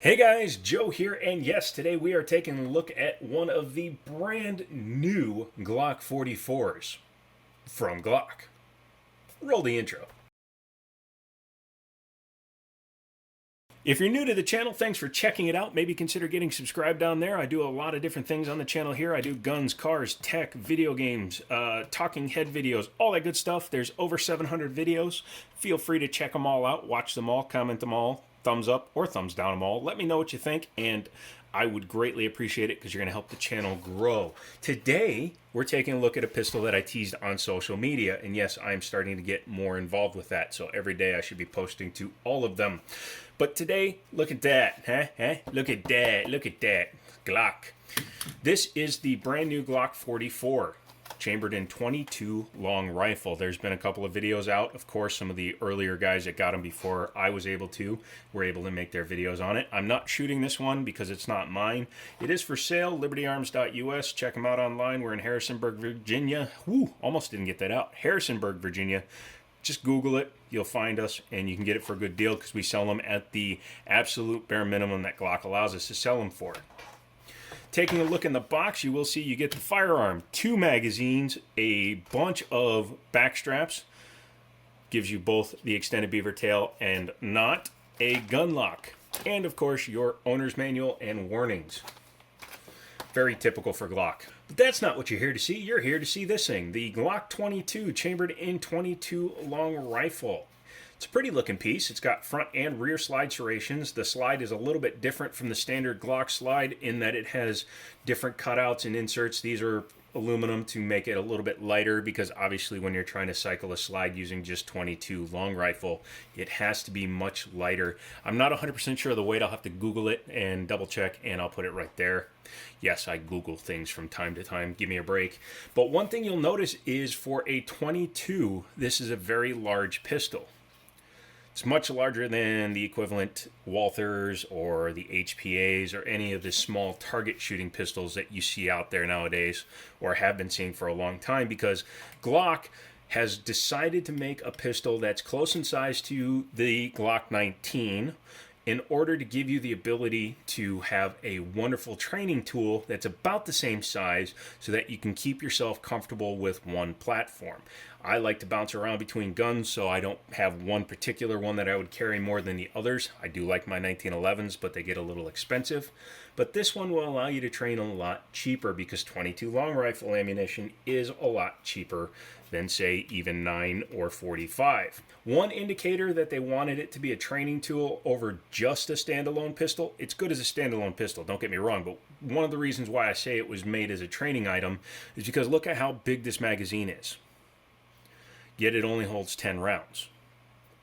Hey guys, Joe here, and yes, today we are taking a look at one of the brand new Glock 44s from Glock. Roll the intro. If you're new to the channel, thanks for checking it out. Maybe consider getting subscribed down there. I do a lot of different things on the channel here. I do guns, cars, tech, video games, talking head videos, all that good stuff. There's over 700 videos. Feel free to check them all out, watch them all, comment them all, thumbs up or thumbs down them all. Let me know what you think, and I would greatly appreciate it because you're going to help the channel grow. Today, we're taking a look at a pistol that I teased on social media, and yes, I'm starting to get more involved with that, so every day I should be posting to all of them. But today, look at that, huh? Look at that, look at that, Glock. This is the brand new Glock 44. Chambered in 22 long rifle. There's been a couple of videos out. Of course, some of the earlier guys that got them before I was able to were able to make their videos on it. I'm not shooting this one because it's not mine. It is for sale, libertyarms.us. Check them out online. We're in Harrisonburg, Virginia. Woo, almost didn't get that out. Harrisonburg, Virginia. Just Google it. You'll find us, and you can get it for a good deal because we sell them at the absolute bare minimum that Glock allows us to sell them for. Taking a look in the box, you will see you get the firearm, 2 magazines, a bunch of back straps, gives you both the extended beaver tail and not, a gun lock, and of course your owner's manual and warnings. Very typical for Glock. But that's not what you're here to see. You're here to see this thing, the Glock 22 chambered in 22 long rifle. It's a pretty looking piece. It's got front and rear slide serrations. The slide is a little bit different from the standard Glock slide in that it has different cutouts and inserts. These are aluminum to make it a little bit lighter because obviously when you're trying to cycle a slide using just 22 long rifle, it has to be much lighter. I'm not 100% sure of the weight. I'll have to Google it and double check, and I'll put it right there. Yes, I Google things from time to time. Give me a break. But one thing you'll notice is for a 22, this is a very large pistol. It's much larger than the equivalent Walthers or the HPAs or any of the small target shooting pistols that you see out there nowadays or have been seeing for a long time, because Glock has decided to make a pistol that's close in size to the Glock 19 in order to give you the ability to have a wonderful training tool that's about the same size so that you can keep yourself comfortable with one platform. I like to bounce around between guns, so I don't have one particular one that I would carry more than the others. I do like my 1911s, but they get a little expensive. But this one will allow you to train a lot cheaper because 22 long rifle ammunition is a lot cheaper than, say, even 9 or 45. One indicator that they wanted it to be a training tool over just a standalone pistol, it's good as a standalone pistol, don't get me wrong, but one of the reasons why I say it was made as a training item is because look at how big this magazine is. Yet it only holds 10 rounds.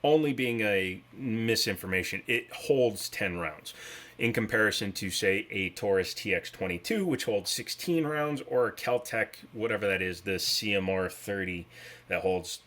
Only being a misinformation, it holds 10 rounds. In comparison to, say, a Taurus TX22, which holds 16 rounds, or a Kel-Tec, whatever that is, the CMR 30, that holds,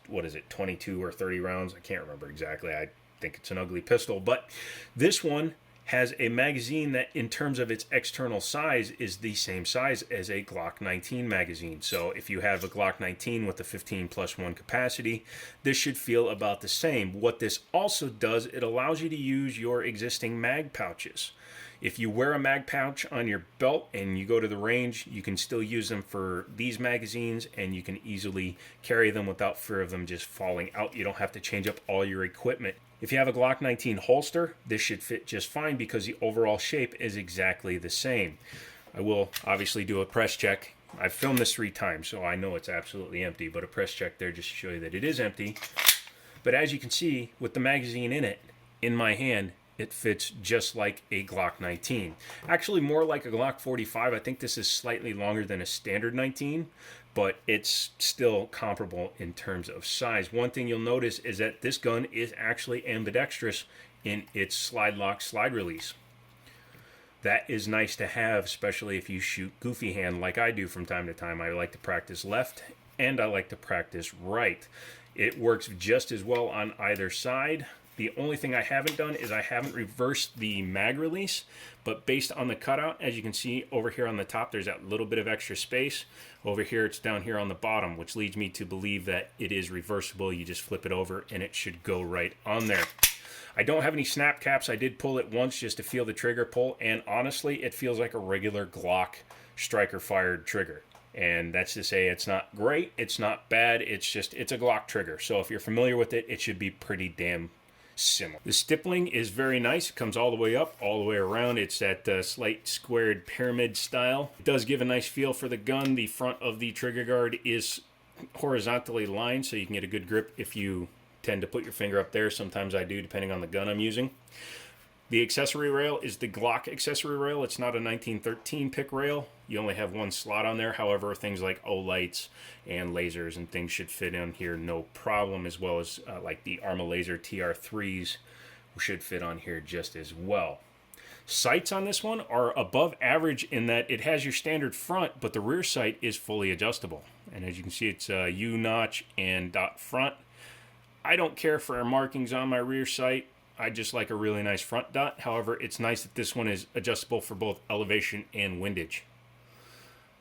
22 or 30 rounds? I can't remember exactly. I think it's an ugly pistol. But this one has a magazine that, in terms of its external size, is the same size as a Glock 19 magazine. So if you have a Glock 19 with a 15+1 capacity, this should feel about the same. What this also does, it allows you to use your existing mag pouches. If you wear a mag pouch on your belt and you go to the range, you can still use them for these magazines, and you can easily carry them without fear of them just falling out. You don't have to change up all your equipment. If you have a Glock 19 holster, this should fit just fine because the overall shape is exactly the same. I will obviously do a press check. I've filmed this 3 times, so I know it's absolutely empty, but a press check there just to show you that it is empty. But as you can see, with the magazine in it, in my hand, it fits just like a Glock 19. Actually, more like a Glock 45. I think this is slightly longer than a standard 19, but it's still comparable in terms of size. One thing you'll notice is that this gun is actually ambidextrous in its slide lock, slide release. That is nice to have, especially if you shoot goofy hand like I do from time to time. I like to practice left and I like to practice right. It works just as well on either side. The only thing I haven't done is I haven't reversed the mag release, but based on the cutout, as you can see over here on the top, there's that little bit of extra space. Over here, it's down here on the bottom, which leads me to believe that it is reversible. You just flip it over and it should go right on there. I don't have any snap caps. I did pull it once just to feel the trigger pull, and honestly, it feels like a regular Glock striker fired trigger. And that's to say it's not great, it's not bad, it's a Glock trigger. So if you're familiar with it, it should be pretty damn similar. The stippling is very nice. It comes all the way up, all the way around. It's that slight squared pyramid style. It does give a nice feel for the gun. The front of the trigger guard is horizontally lined, so you can get a good grip if you tend to put your finger up there. Sometimes I do, depending on the gun I'm using. The accessory rail is the Glock accessory rail. It's not a 1913 pick rail. You only have one slot on there. However, things like O-lights and lasers and things should fit in here no problem, as well as like the Arma Laser TR3s should fit on here just as well. Sights on this one are above average in that it has your standard front, but the rear sight is fully adjustable. And as you can see, it's U-notch and dot front. I don't care for markings on my rear sight. I just like a really nice front dot. However, it's nice that this one is adjustable for both elevation and windage.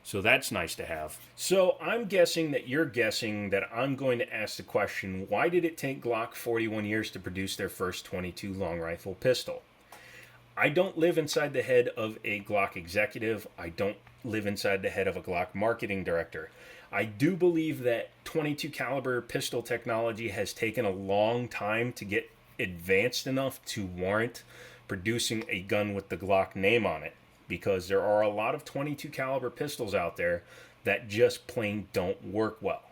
So that's nice to have. So I'm guessing that you're guessing that I'm going to ask the question, why did it take Glock 41 years to produce their first 22 long rifle pistol? I don't live inside the head of a Glock executive. I don't live inside the head of a Glock marketing director. I do believe that 22 caliber pistol technology has taken a long time to get advanced enough to warrant producing a gun with the Glock name on it, because there are a lot of 22 caliber pistols out there that just plain don't work well.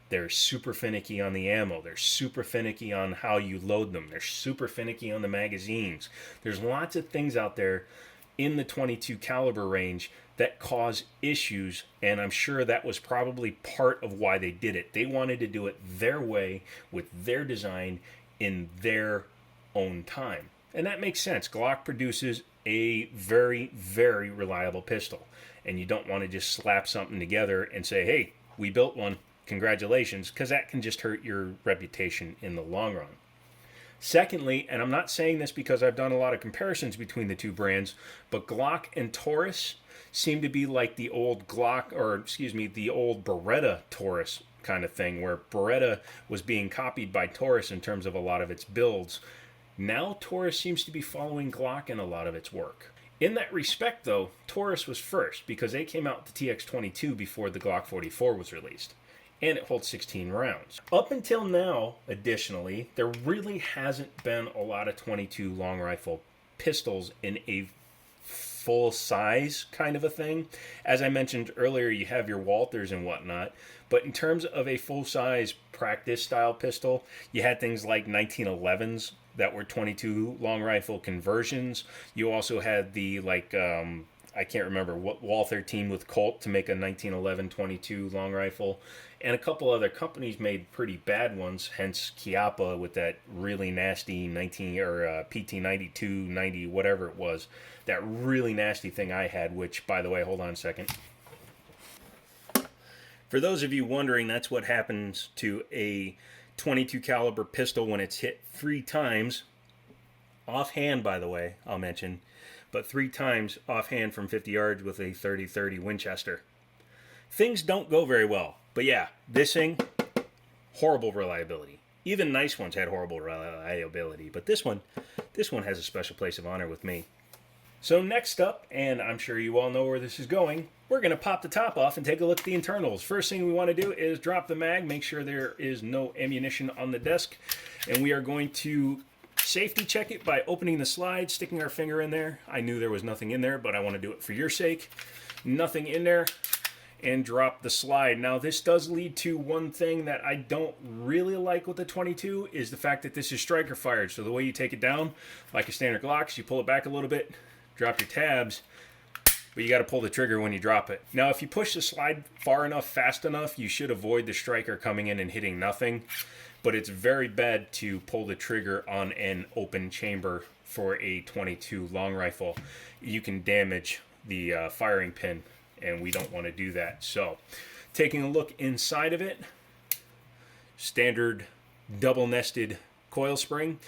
They're super finicky on the ammo. They're super finicky on how you load them. They're super finicky on the magazines. There's lots of things out there in the 22 caliber range that cause issues, and I'm sure that was probably part of why they did it. They wanted to do it their way with their design in their own time. And that makes sense. Glock produces a very, very reliable pistol. And you don't want to just slap something together and say, hey, we built one, congratulations, because that can just hurt your reputation in the long run. Secondly, and I'm not saying this because I've done a lot of comparisons between the two brands, but Glock and Taurus seem to be like the old Glock, or excuse me, the old Beretta Taurus kind of thing, where Beretta was being copied by Taurus in terms of a lot of its builds. Now Taurus seems to be following Glock in a lot of its work. In that respect, though, Taurus was first because they came out with the TX22 before the Glock 44 was released, and it holds 16 rounds. Up until now, additionally, there really hasn't been a lot of 22 long rifle pistols in a full size kind of a thing. As I mentioned earlier, you have your Walthers and whatnot, but in terms of a full size practice style pistol, you had things like 1911s that were 22 long rifle conversions. You also had the I can't remember what Walther teamed with Colt to make a 1911 22 long rifle, and a couple other companies made pretty bad ones, hence Chiappa with that really nasty PT92 90 whatever it was, that really nasty thing I had, which, by the way, hold on a second. For those of you wondering, that's what happens to a 22 caliber pistol when it's hit 3 times offhand, by the way, I'll mention, but 3 times offhand from 50 yards with a 30-30 Winchester. Things don't go very well. But yeah, this thing, horrible reliability. Even nice ones had horrible reliability, but this one has a special place of honor with me. So next up, and I'm sure you all know where this is going, we're going to pop the top off and take a look at the internals. First thing we want to do is drop the mag, make sure there is no ammunition on the desk, and we are going to safety check it by opening the slide, sticking our finger in there. I knew there was nothing in there, but I want to do it for your sake. Nothing in there, and drop the slide. Now this does lead to one thing that I don't really like with the 22 is the fact that this is striker fired. So the way you take it down, like a standard Glock, you pull it back a little bit, drop your tabs, but you got to pull the trigger when you drop it. Now if you push the slide far enough, fast enough, you should avoid the striker coming in and hitting nothing. But it's very bad to pull the trigger on an open chamber for a 22 long rifle. You can damage the firing pin, and we don't want to do that. So taking a look inside of it, standard double nested coil spring.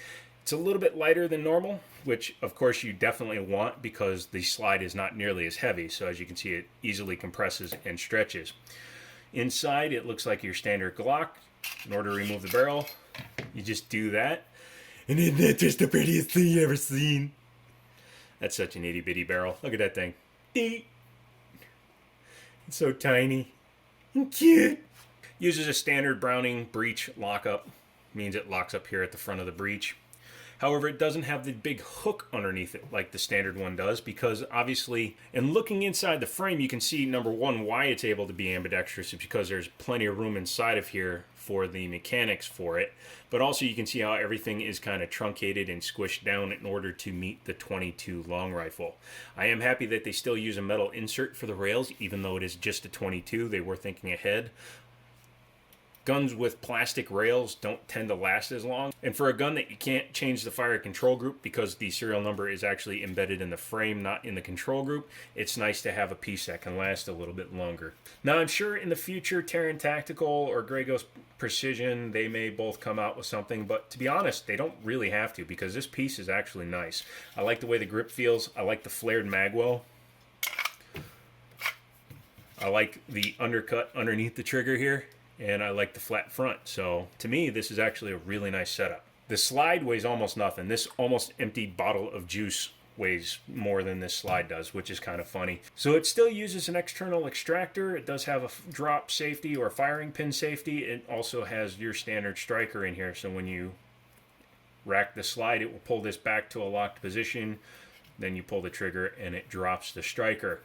It's a little bit lighter than normal, which of course you definitely want because the slide is not nearly as heavy. So as you can see, it easily compresses and stretches. Inside, it looks like your standard Glock. In order to remove the barrel, you just do that. And isn't that just the prettiest thing you ever seen? That's such an itty bitty barrel. Look at that thing. It's so tiny and cute. Uses a standard Browning breech lockup. Means it locks up here at the front of the breech. However, it doesn't have the big hook underneath it like the standard one does, because obviously, in looking inside the frame, you can see, number one, why it's able to be ambidextrous is because there's plenty of room inside of here for the mechanics for it. But also you can see how everything is kind of truncated and squished down in order to meet the 22 long rifle. I am happy that they still use a metal insert for the rails, even though it is just a 22. They were thinking ahead. Guns with plastic rails don't tend to last as long. And for a gun that you can't change the fire control group because the serial number is actually embedded in the frame, not in the control group, it's nice to have a piece that can last a little bit longer. Now, I'm sure in the future, Terran Tactical or Grey Ghost Precision, they may both come out with something, but to be honest, they don't really have to, because this piece is actually nice. I like the way the grip feels. I like the flared magwell. I like the undercut underneath the trigger here. And I like the flat front. So to me, this is actually a really nice setup. The slide weighs almost nothing. This almost empty bottle of juice weighs more than this slide does, which is kind of funny. So it still uses an external extractor. It does have a drop safety or firing pin safety. It also has your standard striker in here. So when you rack the slide, it will pull this back to a locked position. Then you pull the trigger and it drops the striker.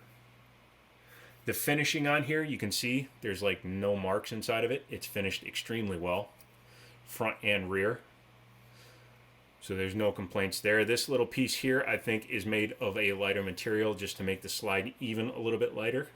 The finishing on here, you can see there's like no marks inside of it. It's finished extremely well, front and rear. So there's no complaints there. This little piece here, I think, is made of a lighter material just to make the slide even a little bit lighter.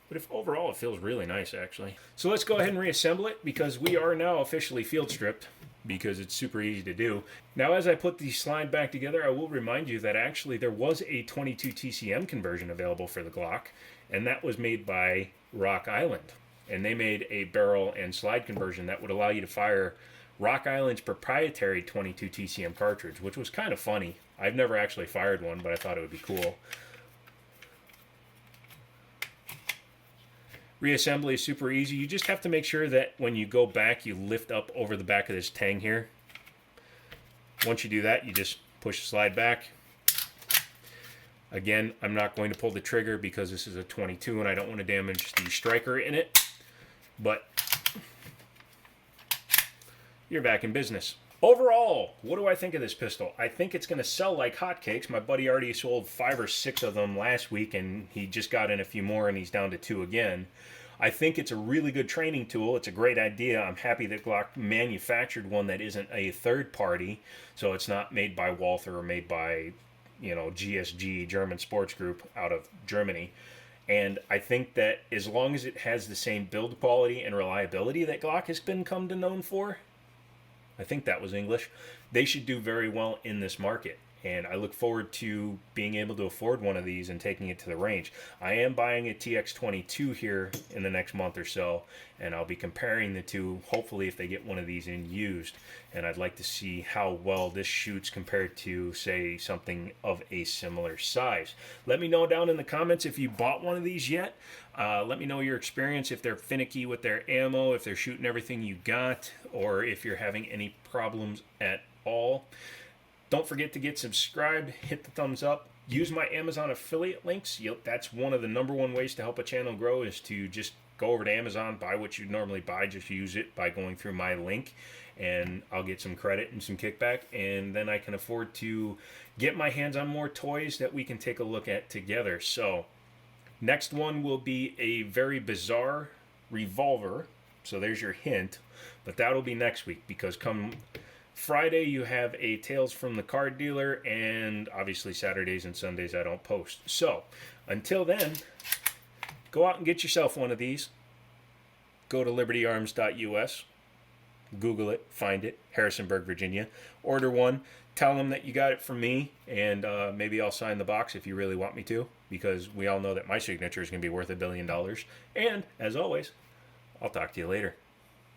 But if overall, it feels really nice, actually. So let's go ahead and reassemble it, because we are now officially field stripped, because it's super easy to do. Now, as I put the slide back together, I will remind you that actually there was a 22 TCM conversion available for the Glock, and that was made by Rock Island. And they made a barrel and slide conversion that would allow you to fire Rock Island's proprietary 22 TCM cartridge, which was kind of funny. I've never actually fired one, but I thought it would be cool. Reassembly is super easy. You just have to make sure that when you go back, you lift up over the back of this tang here. Once you do that, you just push the slide back. Again, I'm not going to pull the trigger because this is a 22 and I don't want to damage the striker in it. But you're back in business. Overall, what do I think of this pistol? I think it's going to sell like hotcakes. My buddy already sold 5 or 6 of them last week, and he just got in a few more, and he's down to 2 again. I think it's a really good training tool. It's a great idea. I'm happy that Glock manufactured one that isn't a third party, so it's not made by Walther or made by, you know, GSG, German Sports Group out of Germany. And I think that as long as it has the same build quality and reliability that Glock has been come to known for, I think that was English, they should do very well in this market. And I look forward to being able to afford one of these and taking it to the range. I am buying a TX22 here in the next month or so, and I'll be comparing the two, hopefully if they get one of these in used. And I'd like to see how well this shoots compared to, say, something of a similar size. Let me know down in the comments if you bought one of these yet. Let me know your experience, if they're finicky with their ammo, if they're shooting everything you got, or if you're having any problems at all. Don't forget to get subscribed, hit the thumbs up, use my Amazon affiliate links. That's one of the #1 ways to help a channel grow, is to just go over to Amazon, buy what you normally buy, just use it by going through my link, and I'll get some credit and some kickback, and then I can afford to get my hands on more toys that we can take a look at together. So next one will be a very bizarre revolver, so there's your hint, but that'll be next week, because come Friday you have a Tales from the Card Dealer, and obviously Saturdays and Sundays I don't post. So until then, go out and get yourself one of these. Go to libertyarms.us, Google it, find it, Harrisonburg, Virginia, order one, tell them that you got it from me, and maybe I'll sign the box if you really want me to, because we all know that my signature is going to be worth $1 billion. And as always, I'll talk to you later.